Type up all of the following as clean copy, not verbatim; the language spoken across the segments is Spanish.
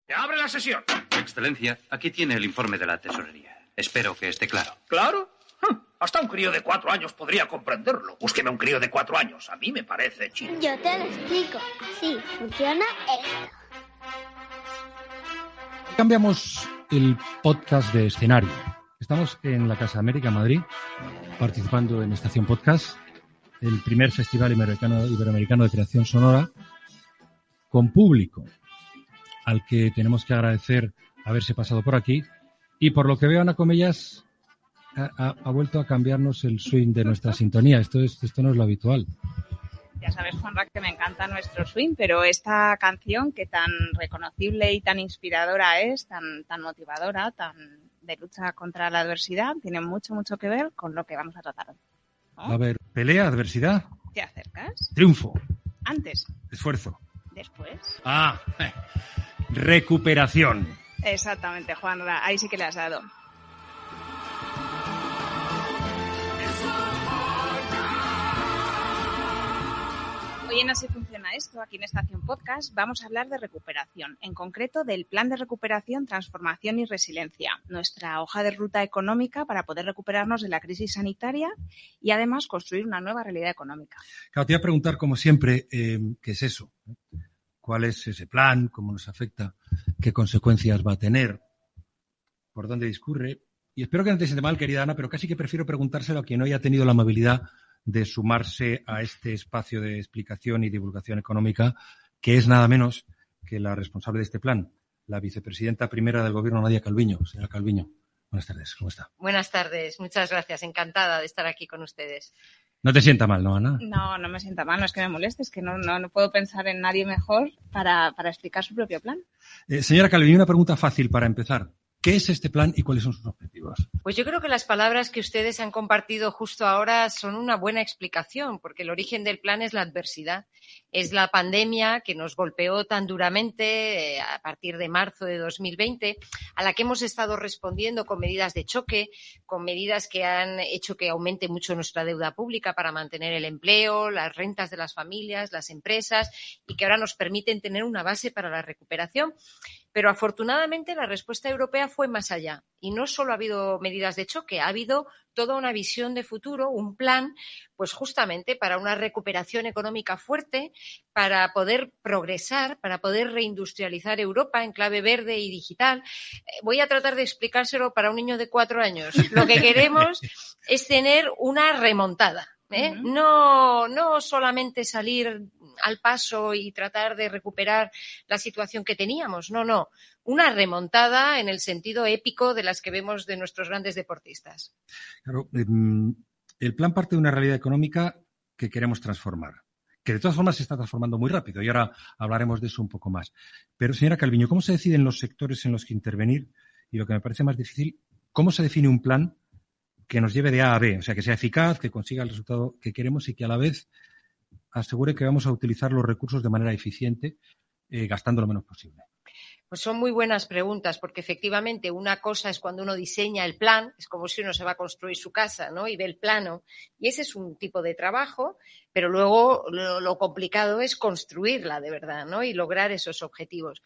¡Se abre la sesión! Excelencia, aquí tiene el informe de la tesorería. Espero que esté claro. ¿Claro? Hasta un crío de 4 años podría comprenderlo. Búsqueme un crío de 4 años. A mí me parece chido. Yo te lo explico. Así funciona esto. Cambiamos el podcast de escenario. Estamos en la Casa América, Madrid, participando en Estación Podcast, el primer festival iberoamericano de creación sonora, con público, al que tenemos que agradecer haberse pasado por aquí. Y por lo que veo, Ana Comellas ha vuelto a cambiarnos el swing de nuestra sintonía. Esto no es lo habitual. Ya sabes, Juanra, que me encanta nuestro swing, pero esta canción que tan reconocible y tan inspiradora es, tan motivadora, tan de lucha contra la adversidad, tiene mucho que ver con lo que vamos a tratar hoy, ¿no? A ver, pelea, adversidad. ¿Te acercas? Triunfo. Antes. Esfuerzo. Después. Recuperación. Exactamente, Juanra, ahí sí que le has dado. Hoy en Así Funciona Esto, aquí en Estación Podcast, vamos a hablar de recuperación, en concreto del Plan de Recuperación, Transformación y Resiliencia, nuestra hoja de ruta económica para poder recuperarnos de la crisis sanitaria y además construir una nueva realidad económica. Claro, te voy a preguntar, como siempre, ¿qué es eso? ¿Cuál es ese plan? ¿Cómo nos afecta? ¿Qué consecuencias va a tener? ¿Por dónde discurre? Y espero que no te siente mal, querida Ana, pero casi que prefiero preguntárselo a quien no haya tenido la amabilidad de sumarse a este espacio de explicación y divulgación económica, que es nada menos que la responsable de este plan, la vicepresidenta primera del Gobierno, Nadia Calviño. Señora Calviño, buenas tardes, ¿cómo está? Buenas tardes, muchas gracias, encantada de estar aquí con ustedes. No te sienta mal, ¿no, Ana? No me sienta mal, no es que me moleste, es que no puedo pensar en nadie mejor para explicar su propio plan. Señora Calviño, una pregunta fácil para empezar. ¿Qué es este plan y cuáles son sus objetivos? Pues yo creo que las palabras que ustedes han compartido justo ahora son una buena explicación, porque el origen del plan es la adversidad. Es la pandemia que nos golpeó tan duramente a partir de marzo de 2020, a la que hemos estado respondiendo con medidas de choque, con medidas que han hecho que aumente mucho nuestra deuda pública para mantener el empleo, las rentas de las familias, las empresas, y que ahora nos permiten tener una base para la recuperación. Pero afortunadamente la respuesta europea fue más allá y no solo ha habido medidas de choque, ha habido toda una visión de futuro, un plan, pues justamente para una recuperación económica fuerte, para poder progresar, para poder reindustrializar Europa en clave verde y digital. Voy a tratar de explicárselo para un niño de 4 años. Lo que queremos es tener una remontada. No solamente salir al paso y tratar de recuperar la situación que teníamos, no. Una remontada en el sentido épico de las que vemos de nuestros grandes deportistas. Claro, el plan parte de una realidad económica que queremos transformar, que de todas formas se está transformando muy rápido y ahora hablaremos de eso un poco más. Pero, señora Calviño, ¿cómo se deciden los sectores en los que intervenir? Y lo que me parece más difícil, ¿cómo se define un plan que nos lleve de A a B? O sea, que sea eficaz, que consiga el resultado que queremos y que a la vez asegure que vamos a utilizar los recursos de manera eficiente, gastando lo menos posible. Pues son muy buenas preguntas, porque efectivamente una cosa es cuando uno diseña el plan, es como si uno se va a construir su casa, ¿no? Y ve el plano, y ese es un tipo de trabajo, pero luego lo complicado es construirla de verdad, ¿no? Y lograr esos objetivos.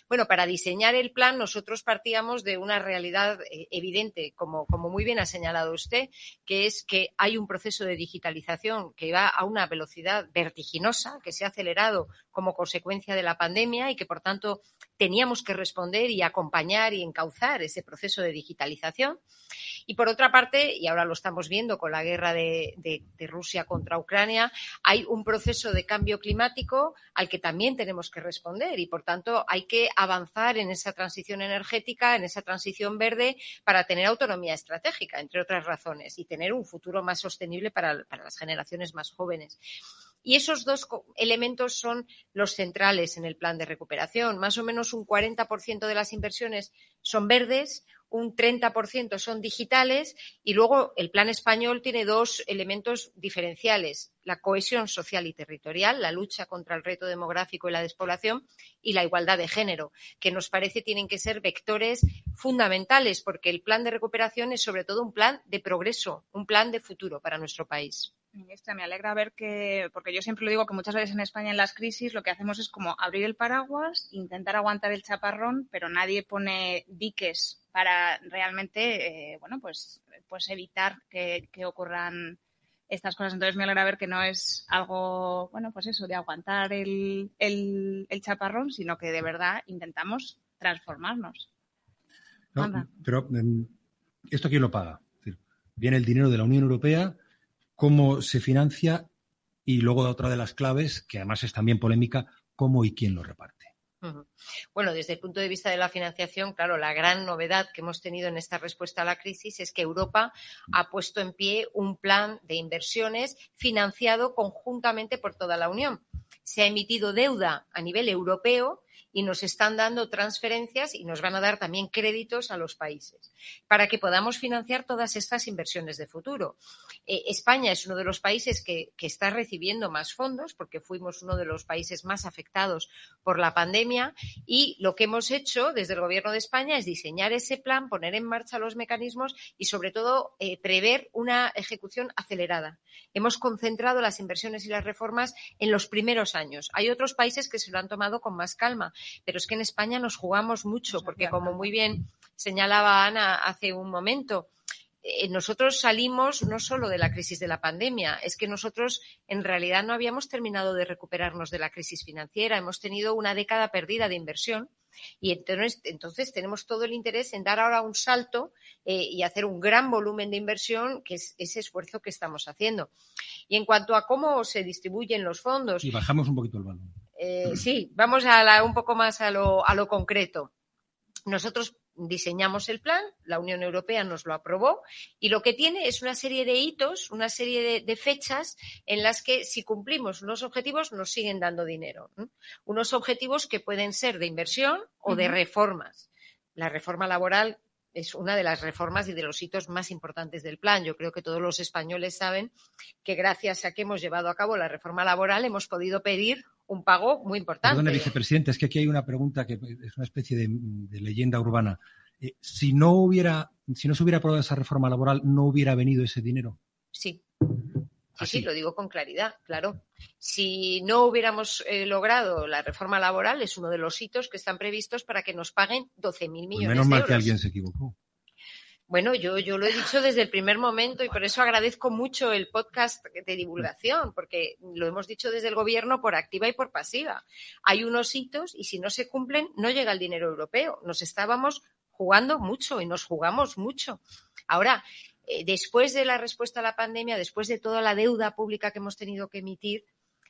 Bueno, para diseñar el plan nosotros partíamos de una realidad evidente, como muy bien ha señalado usted, que es que hay un proceso de digitalización que va a una velocidad vertiginosa, que se ha acelerado como consecuencia de la pandemia y que, por tanto, teníamos que responder y acompañar y encauzar ese proceso de digitalización. Y por otra parte, y ahora lo estamos viendo con la guerra de Rusia contra Ucrania, hay un proceso de cambio climático al que también tenemos que responder y, por tanto, hay que avanzar en esa transición energética, en esa transición verde para tener autonomía estratégica, entre otras razones, y tener un futuro más sostenible para las generaciones más jóvenes. Y esos dos elementos son los centrales en el plan de recuperación. Más o menos un 40% de las inversiones son verdes, un 30% son digitales y luego el plan español tiene 2 elementos diferenciales: la cohesión social y territorial, la lucha contra el reto demográfico y la despoblación, y la igualdad de género, que nos parece tienen que ser vectores fundamentales, porque el plan de recuperación es sobre todo un plan de progreso, un plan de futuro para nuestro país. Ministra, me alegra ver que, porque yo siempre lo digo que muchas veces en España en las crisis lo que hacemos es como abrir el paraguas, intentar aguantar el chaparrón, pero nadie pone diques para realmente, pues evitar que ocurran estas cosas. Entonces me alegra ver que no es algo, pues eso, de aguantar el chaparrón, sino que de verdad intentamos transformarnos. No, pero ¿esto quién lo paga? Es decir, viene el dinero de la Unión Europea, cómo se financia y luego otra de las claves, que además es también polémica, cómo y quién lo reparte. Bueno, desde el punto de vista de la financiación, claro, la gran novedad que hemos tenido en esta respuesta a la crisis es que Europa ha puesto en pie un plan de inversiones financiado conjuntamente por toda la Unión. Se ha emitido deuda a nivel europeo y nos están dando transferencias y nos van a dar también créditos a los países para que podamos financiar todas estas inversiones de futuro. España es uno de los países que está recibiendo más fondos porque fuimos uno de los países más afectados por la pandemia y lo que hemos hecho desde el Gobierno de España es diseñar ese plan, poner en marcha los mecanismos y, sobre todo, prever una ejecución acelerada. Hemos concentrado las inversiones y las reformas en los primeros años. Hay otros países que se lo han tomado con más calma, pero es que en España nos jugamos mucho porque, como muy bien señalaba Ana hace un momento, nosotros salimos no solo de la crisis de la pandemia, es que nosotros en realidad no habíamos terminado de recuperarnos de la crisis financiera, hemos tenido una década perdida de inversión y entonces tenemos todo el interés en dar ahora un salto y hacer un gran volumen de inversión, que es ese esfuerzo que estamos haciendo. Y en cuanto a cómo se distribuyen los fondos... Y bajamos un poquito el balón. Sí, vamos un poco más a lo concreto. Nosotros diseñamos el plan, la Unión Europea nos lo aprobó y lo que tiene es una serie de hitos, una serie de fechas en las que si cumplimos unos objetivos nos siguen dando dinero. Unos objetivos que pueden ser de inversión o de reformas. La reforma laboral es una de las reformas y de los hitos más importantes del plan. Yo creo que todos los españoles saben que gracias a que hemos llevado a cabo la reforma laboral hemos podido pedir un pago muy importante. Perdone, vicepresidente, es que aquí hay una pregunta que es una especie de leyenda urbana. Si no se hubiera aprobado esa reforma laboral, ¿no hubiera venido ese dinero? Sí. Sí, lo digo con claridad, claro. Si no hubiéramos logrado la reforma laboral, es uno de los hitos que están previstos para que nos paguen 12.000 millones de euros. Menos mal que alguien se equivocó. Bueno, yo lo he dicho desde el primer momento y por eso agradezco mucho el podcast de divulgación, porque lo hemos dicho desde el Gobierno por activa y por pasiva. Hay unos hitos y si no se cumplen no llega el dinero europeo. Nos estábamos jugando mucho y nos jugamos mucho. Ahora, después de la respuesta a la pandemia, después de toda la deuda pública que hemos tenido que emitir,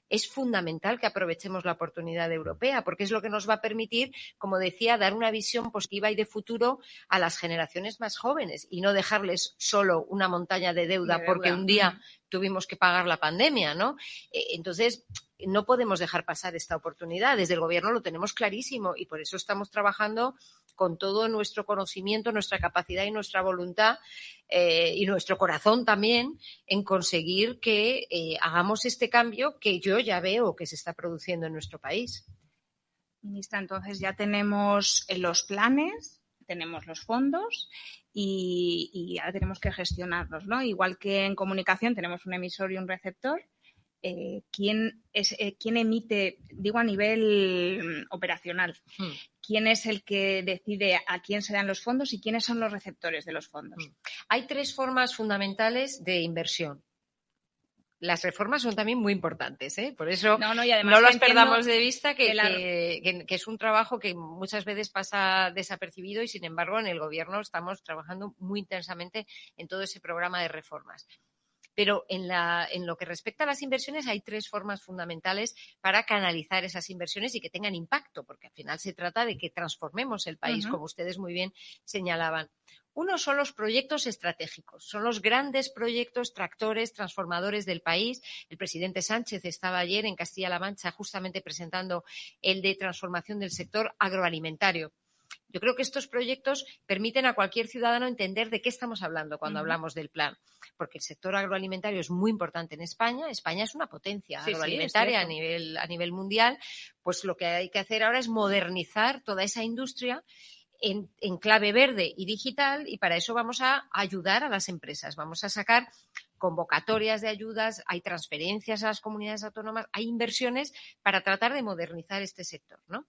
es fundamental que aprovechemos la oportunidad europea, porque es lo que nos va a permitir, como decía, dar una visión positiva y de futuro a las generaciones más jóvenes y no dejarles solo una montaña de deuda porque un día tuvimos que pagar la pandemia, ¿no? Entonces, no podemos dejar pasar esta oportunidad. Desde el Gobierno lo tenemos clarísimo y por eso estamos trabajando con todo nuestro conocimiento, nuestra capacidad y nuestra voluntad y nuestro corazón también en conseguir que hagamos este cambio que yo ya veo que se está produciendo en nuestro país. Ministra, entonces ya tenemos los planes, tenemos los fondos y ahora tenemos que gestionarlos, ¿no? Igual que en comunicación tenemos un emisor y un receptor. ¿Quién emite, digo a nivel operacional, quién es el que decide a quién se dan los fondos y quiénes son los receptores de los fondos? Hay tres formas fundamentales de inversión. Las reformas son también muy importantes, Por eso no las perdamos de vista, que es un trabajo que muchas veces pasa desapercibido y, sin embargo, en el Gobierno estamos trabajando muy intensamente en todo ese programa de reformas. Pero en lo que respecta a las inversiones hay tres formas fundamentales para canalizar esas inversiones y que tengan impacto, porque al final se trata de que transformemos el país, como ustedes muy bien señalaban. Uno son los proyectos estratégicos, son los grandes proyectos tractores, transformadores del país. El presidente Sánchez estaba ayer en Castilla-La Mancha justamente presentando el de transformación del sector agroalimentario. Yo creo que estos proyectos permiten a cualquier ciudadano entender de qué estamos hablando cuando hablamos del plan, porque el sector agroalimentario es muy importante en España. España es una potencia agroalimentaria a nivel mundial. Pues lo que hay que hacer ahora es modernizar toda esa industria en clave verde y digital, y para eso vamos a ayudar a las empresas. Vamos a sacar convocatorias de ayudas, hay transferencias a las comunidades autónomas, hay inversiones para tratar de modernizar este sector, ¿no?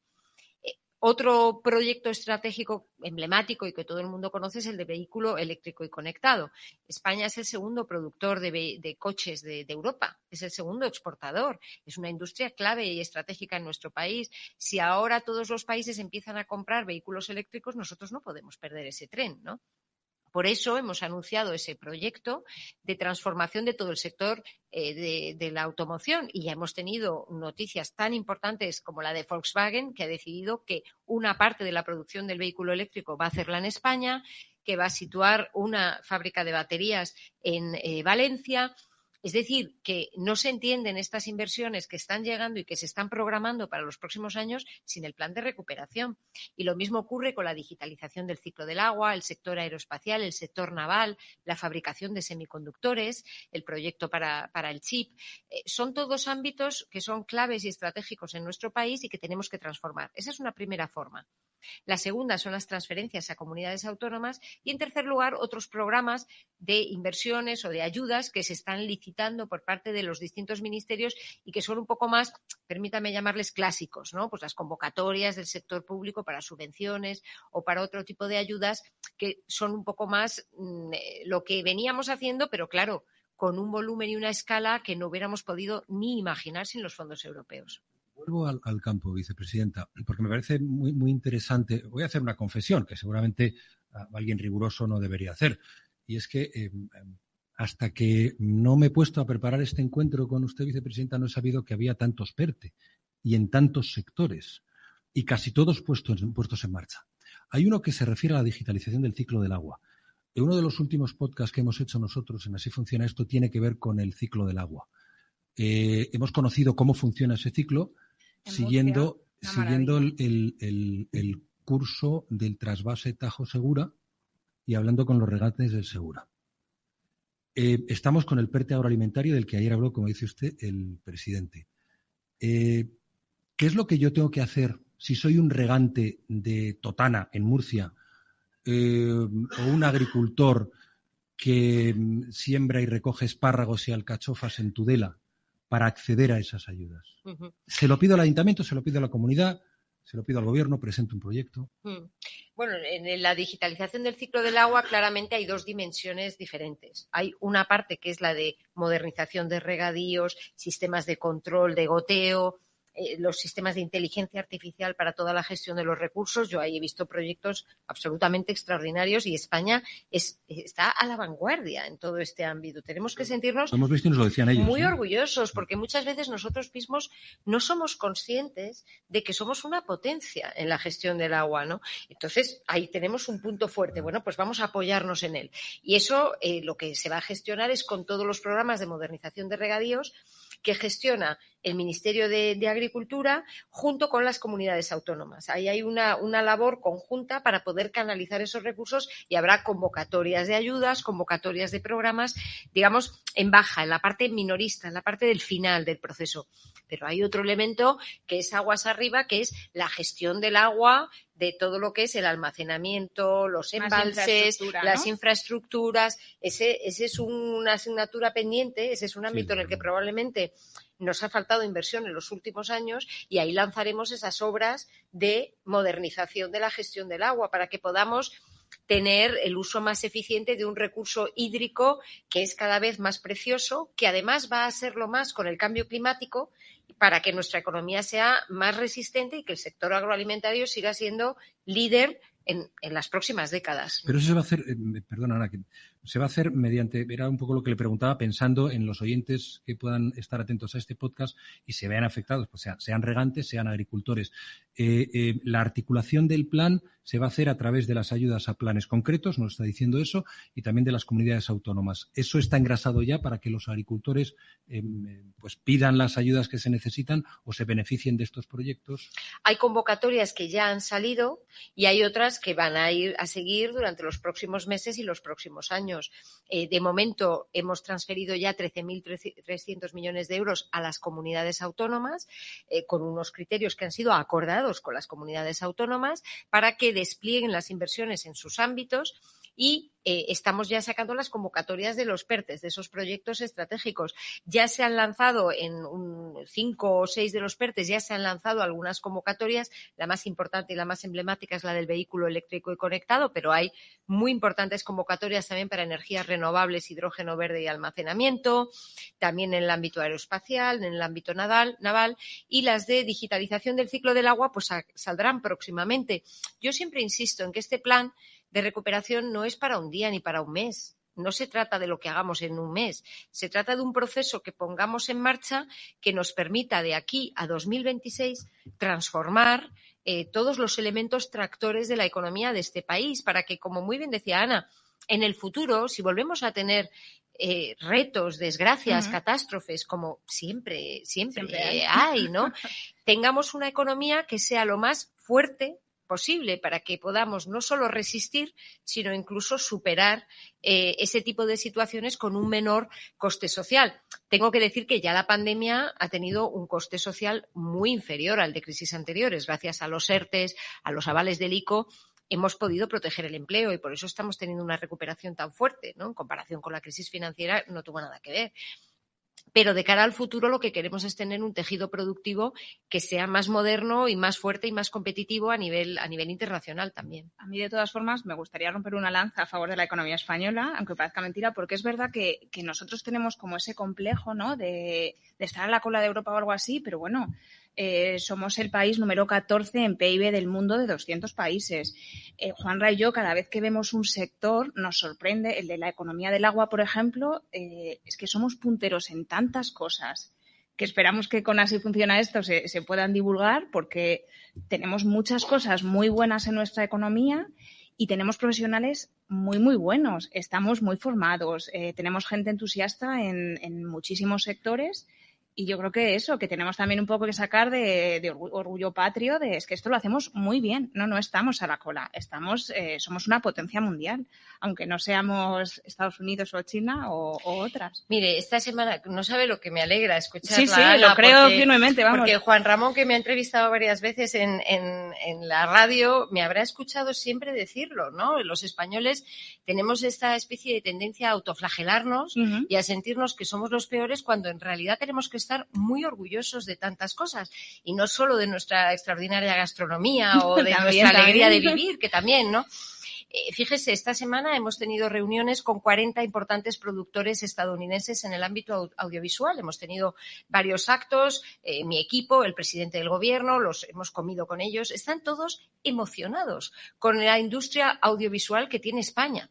Otro proyecto estratégico emblemático y que todo el mundo conoce es el de vehículo eléctrico y conectado. España es el segundo productor de coches de Europa, es el segundo exportador. Es una industria clave y estratégica en nuestro país. Si ahora todos los países empiezan a comprar vehículos eléctricos, nosotros no podemos perder ese tren, ¿no? Por eso hemos anunciado ese proyecto de transformación de todo el sector de la automoción y ya hemos tenido noticias tan importantes como la de Volkswagen, que ha decidido que una parte de la producción del vehículo eléctrico va a hacerla en España, que va a situar una fábrica de baterías en Valencia. Es decir, que no se entienden estas inversiones que están llegando y que se están programando para los próximos años sin el plan de recuperación. Y lo mismo ocurre con la digitalización del ciclo del agua, el sector aeroespacial, el sector naval, la fabricación de semiconductores, el proyecto para el chip. Son todos ámbitos que son claves y estratégicos en nuestro país y que tenemos que transformar. Esa es una primera forma. La segunda son las transferencias a comunidades autónomas y, en tercer lugar, otros programas de inversiones o de ayudas que se están licitando por parte de los distintos ministerios y que son un poco más, permítame llamarles clásicos, ¿no? Pues las convocatorias del sector público para subvenciones o para otro tipo de ayudas que son un poco más lo que veníamos haciendo, pero claro, con un volumen y una escala que no hubiéramos podido ni imaginar sin los fondos europeos. Vuelvo al campo, vicepresidenta, porque me parece muy, muy interesante. Voy a hacer una confesión que seguramente alguien riguroso no debería hacer. Y es que hasta que no me he puesto a preparar este encuentro con usted, vicepresidenta, no he sabido que había tantos PERTE y en tantos sectores y casi todos puestos en marcha. Hay uno que se refiere a la digitalización del ciclo del agua. Uno de los últimos podcasts que hemos hecho nosotros en Así Funciona Esto tiene que ver con el ciclo del agua. Hemos conocido cómo funciona ese ciclo siguiendo el curso del trasvase Tajo Segura y hablando con los regantes del Segura. Estamos con el PERTE agroalimentario del que ayer habló, como dice usted, el presidente. ¿Qué es lo que yo tengo que hacer si soy un regante de Totana, en Murcia, o un agricultor que siembra y recoge espárragos y alcachofas en Tudela para acceder a esas ayudas? Uh-huh. ¿Se lo pido al ayuntamiento, se lo pido a la comunidad, se lo pido al gobierno, presento un proyecto? Bueno, en la digitalización del ciclo del agua claramente hay dos dimensiones diferentes. Hay una parte que es la de modernización de regadíos, sistemas de control de goteo, los sistemas de inteligencia artificial para toda la gestión de los recursos. Yo ahí he visto proyectos absolutamente extraordinarios y España está a la vanguardia en todo este ámbito. Tenemos que sentirnos hemos visto y nos lo decían ellos, muy orgullosos, porque muchas veces nosotros mismos no somos conscientes de que somos una potencia en la gestión del agua, ¿no? Entonces, ahí tenemos un punto fuerte. Bueno, pues vamos a apoyarnos en él. Y eso lo que se va a gestionar es con todos los programas de modernización de regadíos que gestiona el Ministerio de Agricultura junto con las comunidades autónomas. Ahí hay una labor conjunta para poder canalizar esos recursos y habrá convocatorias de ayudas, convocatorias de programas, digamos, en baja, en la parte minorista, en la parte del final del proceso. Pero hay otro elemento que es aguas arriba, que es la gestión del agua, de todo lo que es el almacenamiento, los embalses, las infraestructuras. Ese es una asignatura pendiente, ese es un ámbito en el que probablemente nos ha faltado inversión en los últimos años y ahí lanzaremos esas obras de modernización de la gestión del agua para que podamos tener el uso más eficiente de un recurso hídrico que es cada vez más precioso, que además va a serlo más con el cambio climático para que nuestra economía sea más resistente y que el sector agroalimentario siga siendo líder en las próximas décadas. Pero eso se va a hacer, perdona Ana, que se va a hacer mediante, era un poco lo que le preguntaba, pensando en los oyentes que puedan estar atentos a este podcast y se vean afectados, pues sean regantes, sean agricultores. La articulación del plan se va a hacer a través de las ayudas a planes concretos, nos está diciendo eso, y también de las comunidades autónomas. ¿Eso está engrasado ya para que los agricultores pues pidan las ayudas que se necesitan o se beneficien de estos proyectos? Hay convocatorias que ya han salido y hay otras que van a ir a seguir durante los próximos meses y los próximos años. De momento hemos transferido ya 13.300 millones de euros a las comunidades autónomas con unos criterios que han sido acordados con las comunidades autónomas para que desplieguen las inversiones en sus ámbitos y estamos ya sacando las convocatorias de los PERTEs, de esos proyectos estratégicos. Ya se han lanzado en 5 o 6 de los PERTEs, ya se han lanzado algunas convocatorias. La más importante y la más emblemática es la del vehículo eléctrico y conectado, pero hay muy importantes convocatorias también para energías renovables, hidrógeno verde y almacenamiento, también en el ámbito aeroespacial, en el ámbito naval, y las de digitalización del ciclo del agua pues saldrán próximamente. Yo siempre insisto en que este plan de recuperación no es para un día ni para un mes. No se trata de lo que hagamos en un mes. Se trata de un proceso que pongamos en marcha que nos permita de aquí a 2026 transformar todos los elementos tractores de la economía de este país para que, como muy bien decía Ana, en el futuro, si volvemos a tener retos, desgracias, catástrofes, como siempre hay, ¿no? Tengamos una economía que sea lo más fuerte posible para que podamos no solo resistir, sino incluso superar ese tipo de situaciones con un menor coste social. Tengo que decir que ya la pandemia ha tenido un coste social muy inferior al de crisis anteriores. Gracias a los ERTEs, a los avales del ICO, hemos podido proteger el empleo y por eso estamos teniendo una recuperación tan fuerte, ¿no? En comparación con la crisis financiera no tuvo nada que ver. Pero de cara al futuro lo que queremos es tener un tejido productivo que sea más moderno y más fuerte y más competitivo a nivel internacional también. A mí, de todas formas, me gustaría romper una lanza a favor de la economía española, aunque parezca mentira, porque es verdad que nosotros tenemos como ese complejo, ¿no?, de estar a la cola de Europa o algo así, pero bueno, somos el país número 14 en PIB del mundo de 200 países. Juanra y yo, cada vez que vemos un sector, nos sorprende. El de la economía del agua, por ejemplo, es que somos punteros en tantas cosas que esperamos que con Así Funciona Esto se puedan divulgar, porque tenemos muchas cosas muy buenas en nuestra economía y tenemos profesionales muy, muy buenos. Estamos muy formados, tenemos gente entusiasta en muchísimos sectores. Y yo creo que eso, que tenemos también un poco que sacar de orgullo patrio, es que esto lo hacemos muy bien. No estamos a la cola, somos una potencia mundial, aunque no seamos Estados Unidos o China o otras. Mire, esta semana no sabe lo que me alegra escucharla. Sí, lo creo firmemente, vamos. Porque Juan Ramón, que me ha entrevistado varias veces en la radio, me habrá escuchado siempre decirlo, ¿no? Los españoles tenemos esta especie de tendencia a autoflagelarnos y a sentirnos que somos los peores cuando en realidad tenemos que estar muy orgullosos de tantas cosas y no solo de nuestra extraordinaria gastronomía o de nuestra alegría de vivir, que también, ¿no? Fíjese, esta semana hemos tenido reuniones con 40 importantes productores estadounidenses en el ámbito audiovisual. Hemos tenido varios actos, mi equipo, el presidente del gobierno, hemos comido con ellos. Están todos emocionados con la industria audiovisual que tiene España.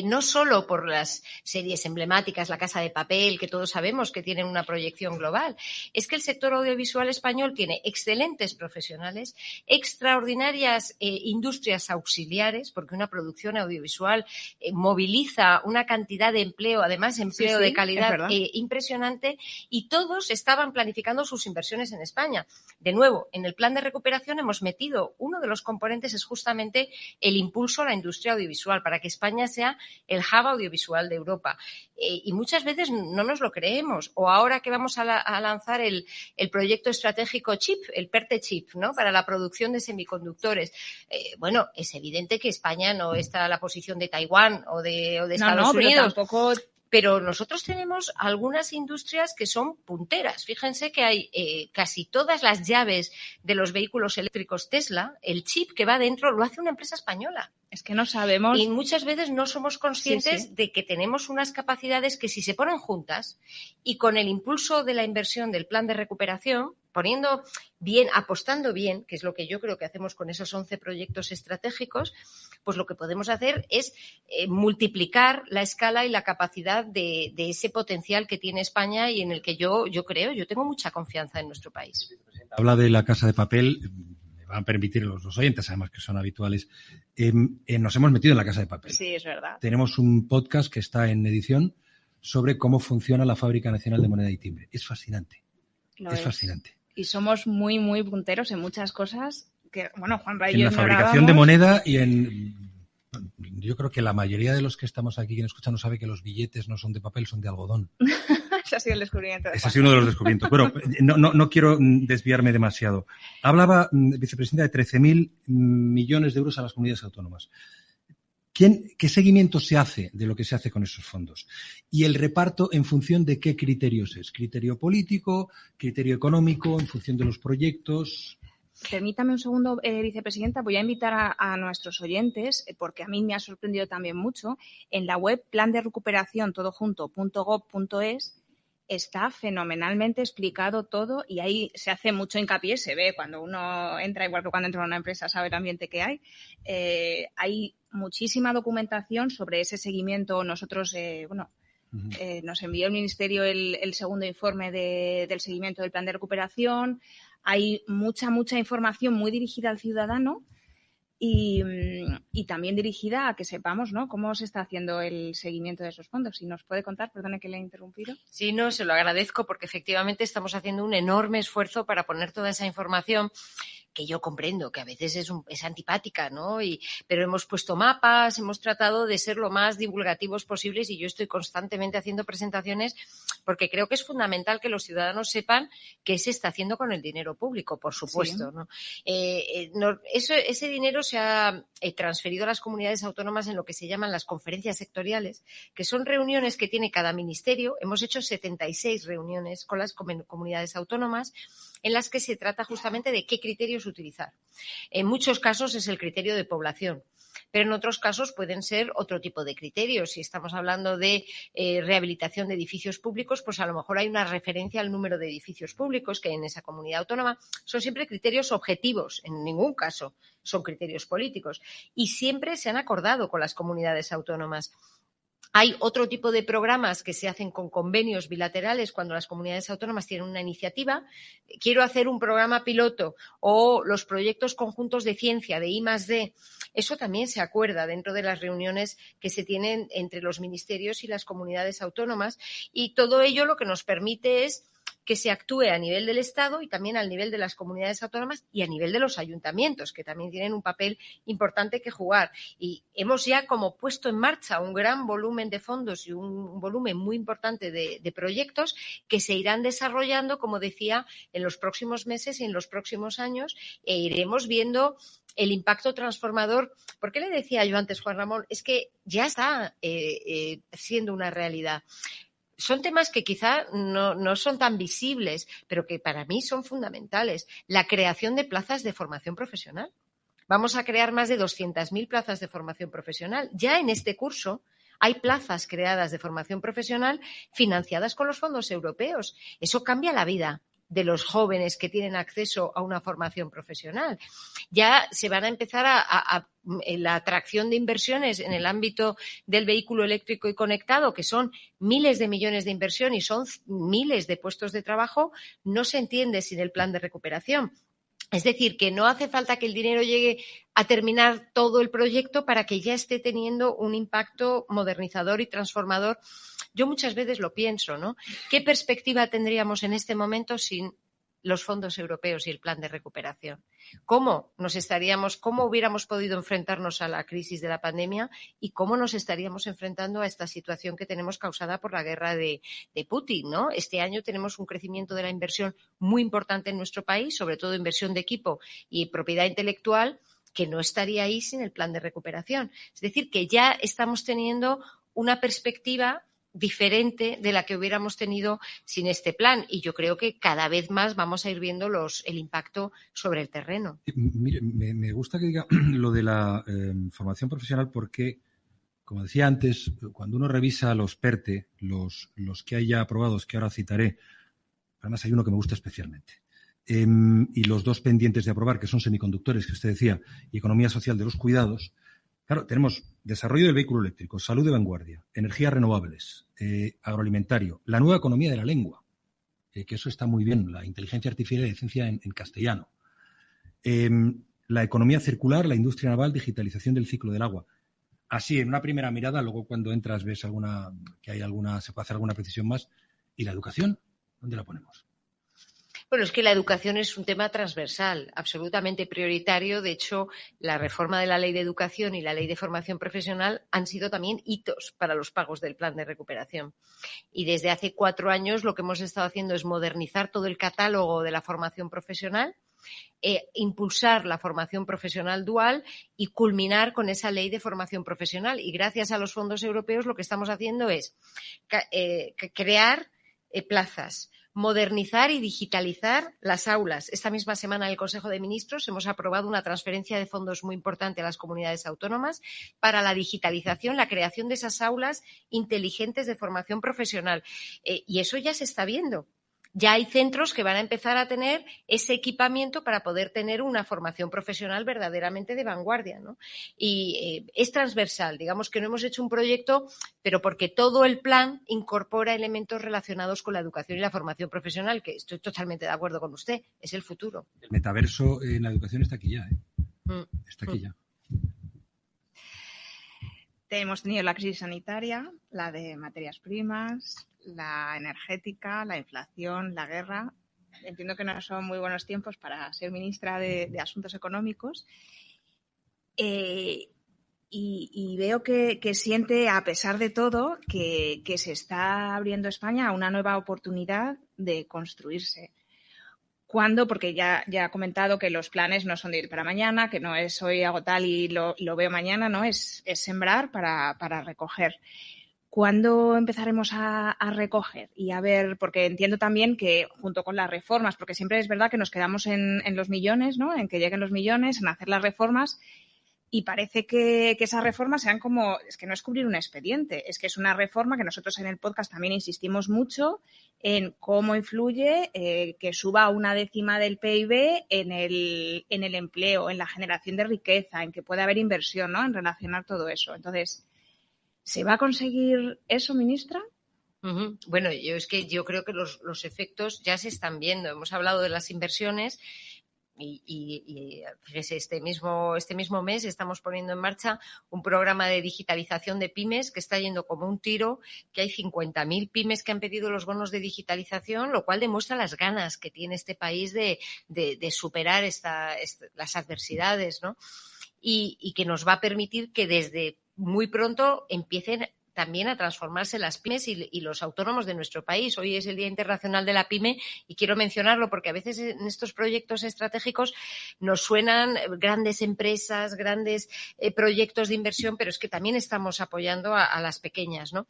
No solo por las series emblemáticas, La Casa de Papel, que todos sabemos que tienen una proyección global, es que el sector audiovisual español tiene excelentes profesionales, extraordinarias industrias auxiliares, porque una producción audiovisual moviliza una cantidad de empleo, además empleo de calidad impresionante, y todos estaban planificando sus inversiones en España. De nuevo, en el plan de recuperación hemos metido, uno de los componentes es justamente el impulso a la industria audiovisual, para que España sea el hub audiovisual de Europa. Y muchas veces no nos lo creemos. O ahora que vamos a lanzar el proyecto estratégico CHIP, el PERTE CHIP, ¿no?, para la producción de semiconductores. Bueno, es evidente que España no está a la posición de Taiwán o de Estados Unidos. Pero nosotros tenemos algunas industrias que son punteras. Fíjense que hay casi todas las llaves de los vehículos eléctricos Tesla, el chip que va dentro lo hace una empresa española. Es que no sabemos. Y muchas veces no somos conscientes de que tenemos unas capacidades que, si se ponen juntas y con el impulso de la inversión del plan de recuperación, poniendo bien, apostando bien, que es lo que yo creo que hacemos con esos 11 proyectos estratégicos, pues lo que podemos hacer es multiplicar la escala y la capacidad de ese potencial que tiene España y en el que yo tengo mucha confianza en nuestro país. Habla de La Casa de Papel. Van a permitir los oyentes, además, que son habituales. Nos hemos metido en La Casa de Papel. Sí, es verdad. Tenemos un podcast que está en edición sobre cómo funciona la Fábrica Nacional de Moneda y Timbre. Es fascinante. Es fascinante. Y somos muy, muy punteros en muchas cosas que, bueno, Juanra y yo en la fabricación de moneda y en... Yo creo que la mayoría de los que estamos aquí, quien escucha, no sabe que los billetes no son de papel, son de algodón. Ese ha sido el descubrimiento. Ese ha sido uno de los descubrimientos. Bueno, no quiero desviarme demasiado. Hablaba, vicepresidenta, de 13.000 millones de euros a las comunidades autónomas. ¿Qué seguimiento se hace de lo que se hace con esos fondos? Y el reparto, ¿en función de qué criterios es? ¿Criterio político, criterio económico, en función de los proyectos? Permítame un segundo, vicepresidenta. Voy a invitar a nuestros oyentes, porque a mí me ha sorprendido también mucho. En la web planderecuperación.gov.es está fenomenalmente explicado todo y ahí se hace mucho hincapié, se ve cuando uno entra, igual que cuando entra a una empresa, sabe el ambiente que hay. Hay muchísima documentación sobre ese seguimiento. Nosotros, nos envió el Ministerio el segundo informe del seguimiento del plan de recuperación. Hay mucha información muy dirigida al ciudadano y también dirigida a que sepamos, ¿no?, cómo se está haciendo el seguimiento de esos fondos. Si nos puede contar, perdone que le he interrumpido. Sí, no, se lo agradezco porque efectivamente estamos haciendo un enorme esfuerzo para poner toda esa información que yo comprendo que a veces es antipática, ¿no? Pero hemos puesto mapas, hemos tratado de ser lo más divulgativos posibles y yo estoy constantemente haciendo presentaciones porque creo que es fundamental que los ciudadanos sepan qué se está haciendo con el dinero público, por supuesto, sí, ¿no? Ese dinero se ha transferido a las comunidades autónomas en lo que se llaman las conferencias sectoriales, que son reuniones que tiene cada ministerio. Hemos hecho 76 reuniones con las comunidades autónomas en las que se trata justamente de qué criterios utilizar. En muchos casos es el criterio de población, pero en otros casos pueden ser otro tipo de criterios. Si estamos hablando de rehabilitación de edificios públicos, pues a lo mejor hay una referencia al número de edificios públicos que hay en esa comunidad autónoma. Son siempre criterios objetivos, en ningún caso son criterios políticos, y siempre se han acordado con las comunidades autónomas. Hay otro tipo de programas que se hacen con convenios bilaterales cuando las comunidades autónomas tienen una iniciativa. Quiero hacer un programa piloto o los proyectos conjuntos de ciencia de I+D. Eso también se acuerda dentro de las reuniones que se tienen entre los ministerios y las comunidades autónomas. Y todo ello lo que nos permite es que se actúe a nivel del Estado y también al nivel de las comunidades autónomas y a nivel de los ayuntamientos, que también tienen un papel importante que jugar. Y hemos ya como puesto en marcha un gran volumen de fondos y un volumen muy importante de proyectos que se irán desarrollando, como decía, en los próximos meses y en los próximos años, e iremos viendo el impacto transformador. ¿Por qué le decía yo antes, Juan Ramón? Es que ya está siendo una realidad. Son temas que quizá no son tan visibles, pero que para mí son fundamentales. La creación de plazas de formación profesional. Vamos a crear más de 200.000 plazas de formación profesional. Ya en este curso hay plazas creadas de formación profesional financiadas con los fondos europeos. Eso cambia la vida de los jóvenes que tienen acceso a una formación profesional. Ya se van a empezar en la atracción de inversiones en el ámbito del vehículo eléctrico y conectado, que son miles de millones de inversión y son miles de puestos de trabajo, no se entiende sin el plan de recuperación. Es decir, que no hace falta que el dinero llegue a terminar todo el proyecto para que ya esté teniendo un impacto modernizador y transformador. Yo muchas veces lo pienso, ¿no? ¿Qué perspectiva tendríamos en este momento sin los fondos europeos y el plan de recuperación? ¿Cómo hubiéramos podido enfrentarnos a la crisis de la pandemia y cómo nos estaríamos enfrentando a esta situación que tenemos causada por la guerra de Putin, ¿no? Este año tenemos un crecimiento de la inversión muy importante en nuestro país, sobre todo inversión de equipo y propiedad intelectual, que no estaría ahí sin el plan de recuperación. Es decir, que ya estamos teniendo una perspectiva diferente de la que hubiéramos tenido sin este plan, y yo creo que cada vez más vamos a ir viendo el impacto sobre el terreno. Mire, me gusta que diga lo de la formación profesional porque, como decía antes, cuando uno revisa los PERTE, los que hay ya aprobados, que ahora citaré, además hay uno que me gusta especialmente, y los dos pendientes de aprobar, que son semiconductores, que usted decía, y economía social de los cuidados. Claro, tenemos desarrollo del vehículo eléctrico, salud de vanguardia, energías renovables, agroalimentario, la nueva economía de la lengua, que eso está muy bien, la inteligencia artificial y la ciencia en castellano, la economía circular, la industria naval, digitalización del ciclo del agua. Así, en una primera mirada, luego cuando entras ves se puede hacer alguna precisión más. ¿Y la educación? ¿Dónde la ponemos? Bueno, es que la educación es un tema transversal, absolutamente prioritario. De hecho, la reforma de la Ley de Educación y la Ley de Formación Profesional han sido también hitos para los pagos del plan de recuperación. Y desde hace 4 años lo que hemos estado haciendo es modernizar todo el catálogo de la formación profesional. impulsar la formación profesional dual y culminar con esa ley de formación profesional. Y gracias a los fondos europeos lo que estamos haciendo es crear plazas, modernizar y digitalizar las aulas. Esta misma semana en el Consejo de Ministros hemos aprobado una transferencia de fondos muy importante a las comunidades autónomas para la digitalización, la creación de esas aulas inteligentes de formación profesional. Y eso ya se está viendo. Ya hay centros que van a empezar a tener ese equipamiento para poder tener una formación profesional verdaderamente de vanguardia, ¿no? Y es transversal. Digamos que no hemos hecho un proyecto, pero porque todo el plan incorpora elementos relacionados con la educación y la formación profesional, que estoy totalmente de acuerdo con usted. Es el futuro. El metaverso en la educación está aquí ya, ¿eh? Está aquí ya. Hemos tenido la crisis sanitaria, la de materias primas, la energética, la inflación, la guerra. Entiendo que no son muy buenos tiempos para ser ministra de Asuntos Económicos. Y veo que siente, a pesar de todo, que se está abriendo España a una nueva oportunidad de construirse. ¿Cuándo? Porque ya ha comentado que los planes no son de ir para mañana, que no es hoy hago tal y lo veo mañana, ¿no? Es sembrar para recoger. ¿Cuándo empezaremos a recoger? Y a ver, porque entiendo también que junto con las reformas, porque siempre es verdad que nos quedamos en los millones, ¿no? En que lleguen los millones, en hacer las reformas. Y parece que esas reformas sean como, es que no es cubrir un expediente, es que es una reforma que nosotros en el podcast también insistimos mucho en cómo influye que suba 1/10 del PIB en el empleo, en la generación de riqueza, en que pueda haber inversión, ¿no? En relacionar todo eso. Entonces, ¿se va a conseguir eso, ministra? Uh-huh. Bueno, yo creo que los efectos ya se están viendo. Hemos hablado de las inversiones. Y fíjese, este mismo mes estamos poniendo en marcha un programa de digitalización de pymes que está yendo como un tiro, que hay 50.000 pymes que han pedido los bonos de digitalización, lo cual demuestra las ganas que tiene este país de superar las adversidades, ¿no? Y que nos va a permitir que desde muy pronto empiecen también a transformarse las pymes y los autónomos de nuestro país. Hoy es el Día Internacional de la Pyme y quiero mencionarlo porque a veces en estos proyectos estratégicos nos suenan grandes empresas, grandes proyectos de inversión, pero es que también estamos apoyando a las pequeñas, ¿no?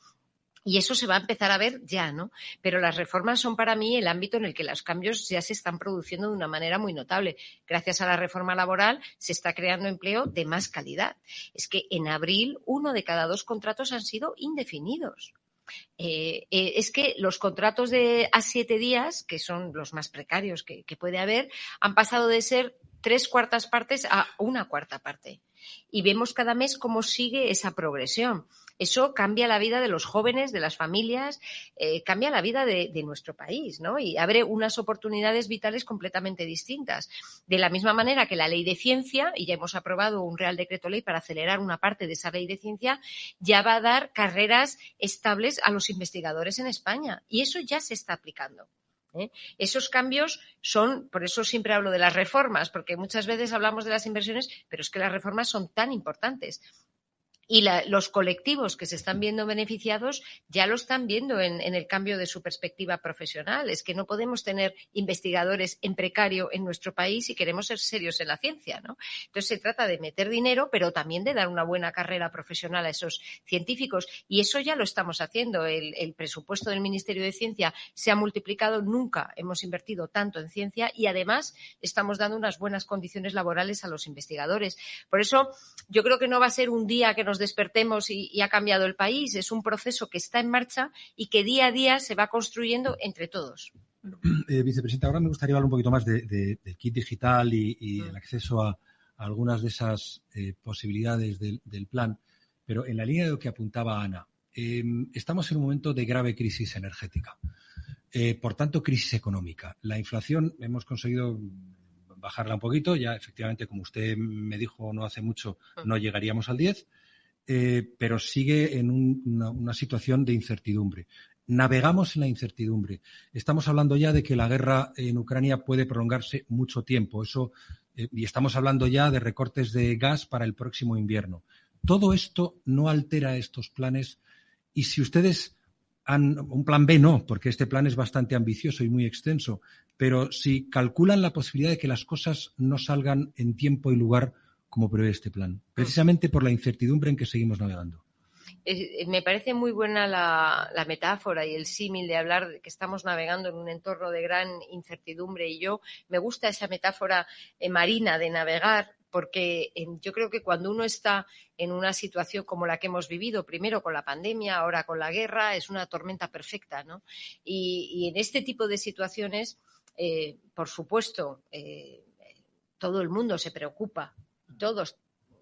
Y eso se va a empezar a ver ya, ¿no? Pero las reformas son para mí el ámbito en el que los cambios ya se están produciendo de una manera muy notable. Gracias a la reforma laboral se está creando empleo de más calidad. Es que en abril 1 de cada 2 contratos han sido indefinidos. Es que los contratos de a 7 días, que son los más precarios que puede haber, han pasado de ser 3/4 partes a 1/4 parte. Y vemos cada mes cómo sigue esa progresión. Eso cambia la vida de los jóvenes, de las familias, cambia la vida de nuestro país, ¿no? Y abre unas oportunidades vitales completamente distintas. De la misma manera que la ley de ciencia, y ya hemos aprobado un Real Decreto Ley para acelerar una parte de esa ley de ciencia, ya va a dar carreras estables a los investigadores en España. Y eso ya se está aplicando. Esos cambios son, por eso siempre hablo de las reformas, porque muchas veces hablamos de las inversiones, pero es que las reformas son tan importantes. Y los colectivos que se están viendo beneficiados ya lo están viendo en el cambio de su perspectiva profesional. Es que no podemos tener investigadores en precario en nuestro país si queremos ser serios en la ciencia, ¿no? Entonces se trata de meter dinero, pero también de dar una buena carrera profesional a esos científicos. Y eso ya lo estamos haciendo. El presupuesto del Ministerio de Ciencia se ha multiplicado. Nunca hemos invertido tanto en ciencia y además estamos dando unas buenas condiciones laborales a los investigadores. Por eso yo creo que no va a ser un día que nos despertemos y ha cambiado el país. Es un proceso que está en marcha y que día a día se va construyendo entre todos. Vicepresidenta, ahora me gustaría hablar un poquito más del kit digital y el acceso a algunas de esas posibilidades del plan, pero en la línea de lo que apuntaba Ana, estamos en un momento de grave crisis energética, por tanto crisis económica. La inflación hemos conseguido bajarla un poquito, ya efectivamente, como usted me dijo no hace mucho, no llegaríamos al 10%, pero sigue en una situación de incertidumbre. Navegamos en la incertidumbre. Estamos hablando ya de que la guerra en Ucrania puede prolongarse mucho tiempo. Y estamos hablando ya de recortes de gas para el próximo invierno. Todo esto no altera estos planes y si ustedes un plan B no, porque este plan es bastante ambicioso y muy extenso, pero si calculan la posibilidad de que las cosas no salgan en tiempo y lugar como prevé este plan, precisamente por la incertidumbre en que seguimos navegando. Me parece muy buena la metáfora y el símil de hablar de que estamos navegando en un entorno de gran incertidumbre, y me gusta esa metáfora marina de navegar, porque yo creo que cuando uno está en una situación como la que hemos vivido, primero con la pandemia, ahora con la guerra, es una tormenta perfecta, ¿no? Y en este tipo de situaciones, por supuesto, todo el mundo se preocupa, todos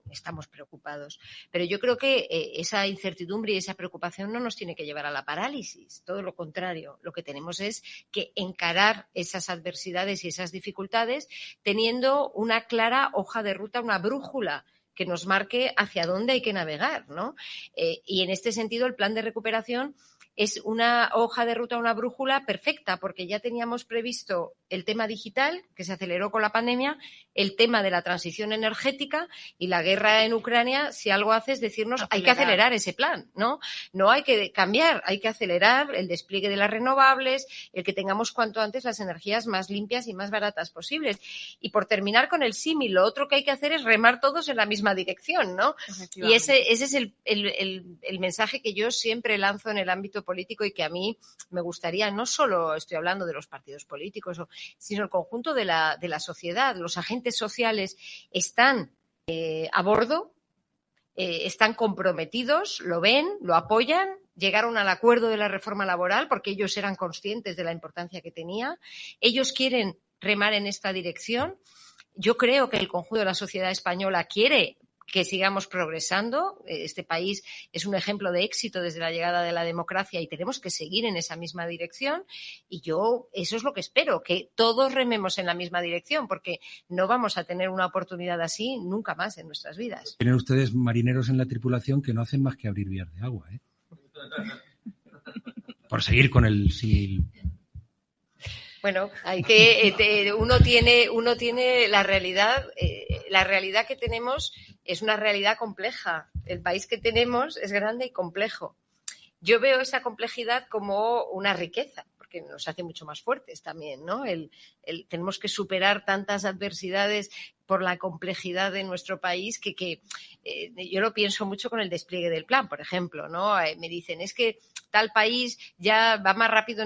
estamos preocupados, pero yo creo que esa incertidumbre y esa preocupación no nos tiene que llevar a la parálisis, todo lo contrario. Lo que tenemos es que encarar esas adversidades y esas dificultades teniendo una clara hoja de ruta, una brújula que nos marque hacia dónde hay que navegar, ¿no? Y en este sentido el plan de recuperación es una hoja de ruta, una brújula perfecta, porque ya teníamos previsto el tema digital, que se aceleró con la pandemia, el tema de la transición energética, y la guerra en Ucrania, si algo hace es decirnos hay que acelerar ese plan, ¿no? No hay que cambiar, hay que acelerar el despliegue de las renovables, el que tengamos cuanto antes las energías más limpias y más baratas posibles. Y por terminar con el símil, lo otro que hay que hacer es remar todos en la misma dirección, ¿no? Y ese es el mensaje que yo siempre lanzo en el ámbito político, y que a mí me gustaría, no solo estoy hablando de los partidos políticos, sino el conjunto de la sociedad. Los agentes sociales están a bordo, están comprometidos, lo ven, lo apoyan, llegaron al acuerdo de la reforma laboral porque ellos eran conscientes de la importancia que tenía. Ellos quieren remar en esta dirección. Yo creo que el conjunto de la sociedad española quiere que sigamos progresando. Este país es un ejemplo de éxito desde la llegada de la democracia y tenemos que seguir en esa misma dirección, y yo eso es lo que espero, que todos rememos en la misma dirección, porque no vamos a tener una oportunidad así nunca más en nuestras vidas. Tienen ustedes marineros en la tripulación que no hacen más que abrir vías de agua, ¿eh? Por seguir con el símil. Bueno, hay que uno tiene la realidad que tenemos es una realidad compleja. El país que tenemos es grande y complejo. Yo veo esa complejidad como una riqueza, porque nos hace mucho más fuertes también, ¿no? Tenemos que superar tantas adversidades por la complejidad de nuestro país que yo lo pienso mucho con el despliegue del plan, por ejemplo, ¿no? Me dicen, es que tal país ya va más rápido